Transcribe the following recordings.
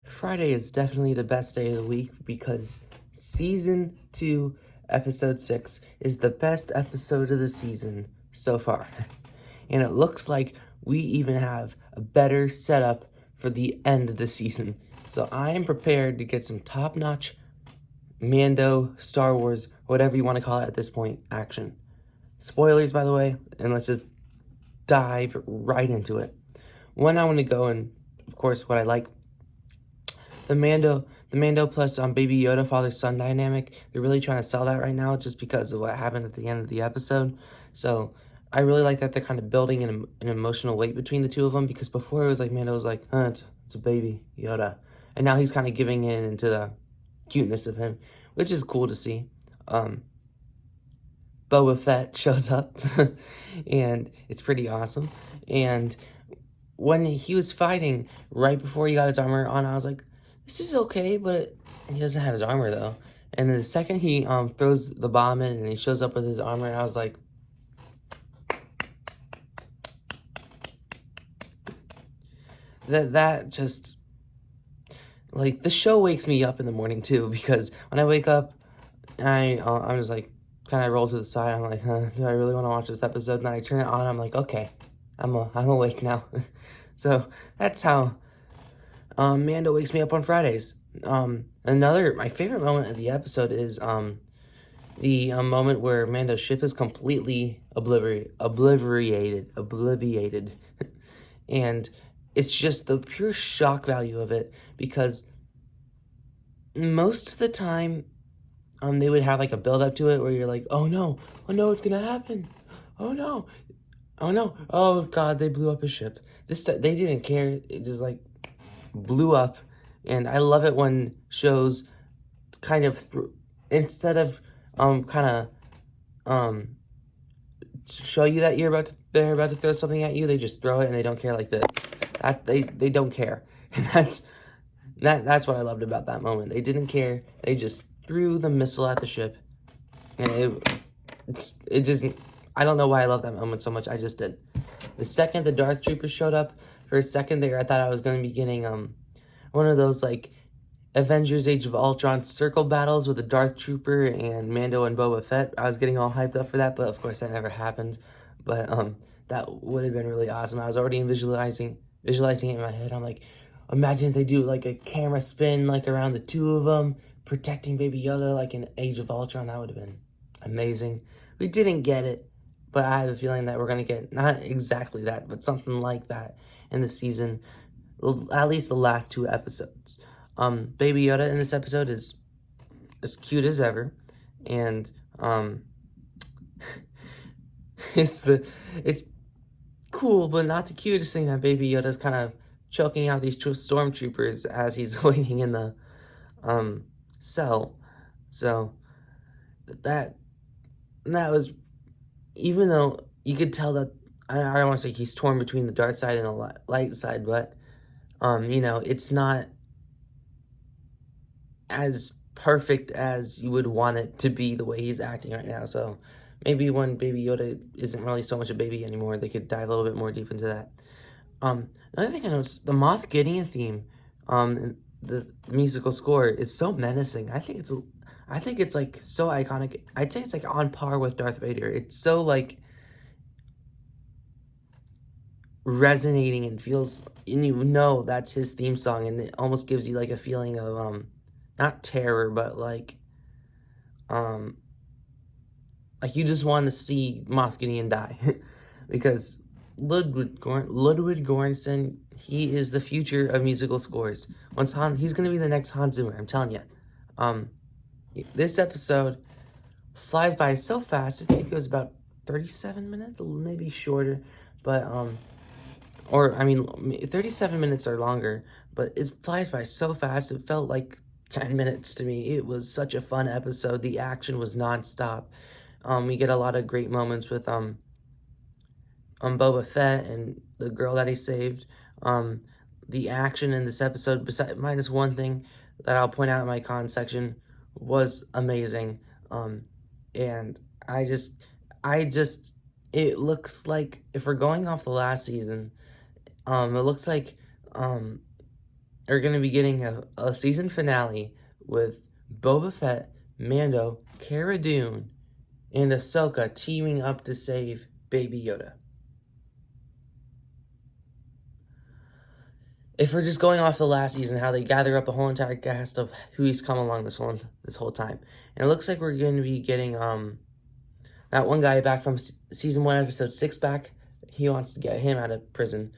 Friday is definitely the best day of the week because season 2, episode 6 is the best episode of the season so far. And it looks like we even have a better setup for the end of the season. So I am prepared to get some top-notch Mando, Star Wars, whatever you want to call it at this point, action. Spoilers, by the way, and let's just dive right into it. One, I want to go and, of course, what I like the Mando plus Baby Yoda father son dynamic. They're really trying to sell that right now just because of what happened at the end of the episode. So I really like that they're kind of building an emotional weight between the two of them, because before it was like Mando was like, it's a baby Yoda, and now he's kind of giving in into the cuteness of him, which is cool to see. Boba Fett shows up, and it's pretty awesome. And when he was fighting right before he got his armor on, I was like, this is okay, but he doesn't have his armor though. And then the second he throws the bomb in and he shows up with his armor, I was like, that just, like, the show wakes me up in the morning too, because when I wake up, I'm just like, kind of roll to the side. I'm like, do I really want to watch this episode? And then I turn it on. I'm like, okay, I'm awake now. So that's how Mando wakes me up on Fridays. My favorite moment of the episode is the moment where Mando's ship is completely obliterated, and it's just the pure shock value of it, because most of the time, they would have like a build up to it where you're like, oh no, it's gonna happen, oh no, oh god, they blew up his ship. They didn't care. It just like blew up. And I love it when shows kind of instead of show you that they're about to throw something at you, they just throw it and they don't care like this. They don't care. And that's what I loved about that moment. They didn't care. They just threw the missile at the ship. And it just, I don't know why I love that moment so much. I just did. The second the Darth Troopers showed up, for a second there, I thought I was going to be getting one of those like Avengers Age of Ultron circle battles with a Darth Trooper and Mando and Boba Fett. I was getting all hyped up for that, but of course that never happened. But that would have been really awesome. I was already visualizing it in my head. I'm like, imagine if they do like a camera spin like around the two of them protecting Baby Yoda like in Age of Ultron. That would have been amazing. We didn't get it, but I have a feeling that we're going to get not exactly that, but something like that in the season, at least the last 2 episodes. Baby Yoda in this episode is as cute as ever, and it's cool, but not the cutest thing that Baby Yoda's kind of choking out these stormtroopers as he's waiting in the cell. So that was, even though you could tell that, I don't want to say he's torn between the dark side and the light side, but it's not as perfect as you would want it to be the way he's acting right now. So maybe when Baby Yoda isn't really so much a baby anymore, they could dive a little bit more deep into that. Another thing I noticed, the Moff Gideon theme, the musical score is so menacing. I think it's like so iconic. I'd say it's like on par with Darth Vader. It's so like resonating and feels, and that's his theme song, and it almost gives you like a feeling of not terror, but like you just want to see Moff Gideon die. Because Ludwig Göransson, he is the future of musical scores. He's gonna be the next Hans Zimmer, I'm telling you. This episode flies by so fast. I think it was about 37 minutes, maybe shorter, but 37 minutes or longer, but it flies by so fast. It felt like 10 minutes to me. It was such a fun episode. The action was nonstop. We get a lot of great moments with Boba Fett and the girl that he saved. The action in this episode, minus one thing that I'll point out in my con section, was amazing. And I just, it looks like, if we're going off the last season, it looks like are going to be getting a season finale with Boba Fett, Mando, Cara Dune, and Ahsoka teaming up to save Baby Yoda. If we're just going off the last season, how they gather up the whole entire cast of who he's come along this whole time, and it looks like we're going to be getting that one guy back from season 1, episode 6 back. He wants to get him out of prison.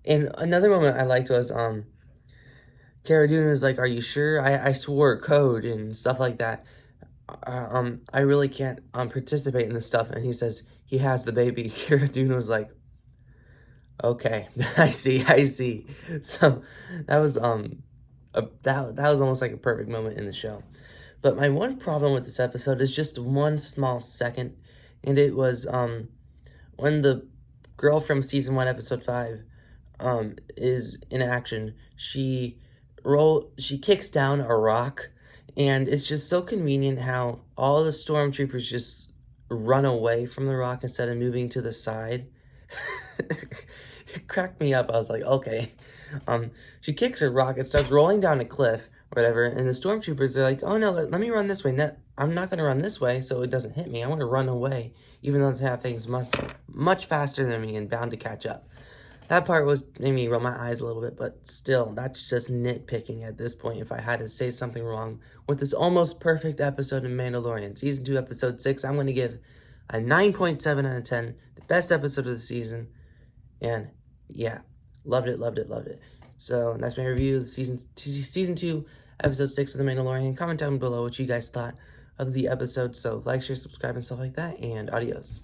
And another moment I liked was Cara Dune was like, "Are you sure? I swore a code," and stuff like that. I really can't participate in this stuff. And he says he has the baby. Cara Dune was like, "Okay, I see." So that was that was almost like a perfect moment in the show. But my one problem with this episode is just one small second, and it was when the girl from season 1, episode 5 is in action. She kicks down a rock, and it's just so convenient how all the stormtroopers just run away from the rock instead of moving to the side. It cracked me up. I was like, okay. She kicks a rock, it starts rolling down a cliff, whatever, and the stormtroopers are like, "Oh no, let me run this way. No, I'm not going to run this way so it doesn't hit me. I want to run away," even though that thing's much faster than me and bound to catch up. That part made me roll my eyes a little bit, but still, that's just nitpicking at this point if I had to say something wrong with this almost perfect episode of Mandalorian. Season 2, episode 6, I'm going to give a 9.7 out of 10, the best episode of the season, and yeah, loved it. So that's my review of season 2, episode 6 of The Mandalorian. Comment down below what you guys thought of the episode, so like, share, subscribe, and stuff like that, and adios.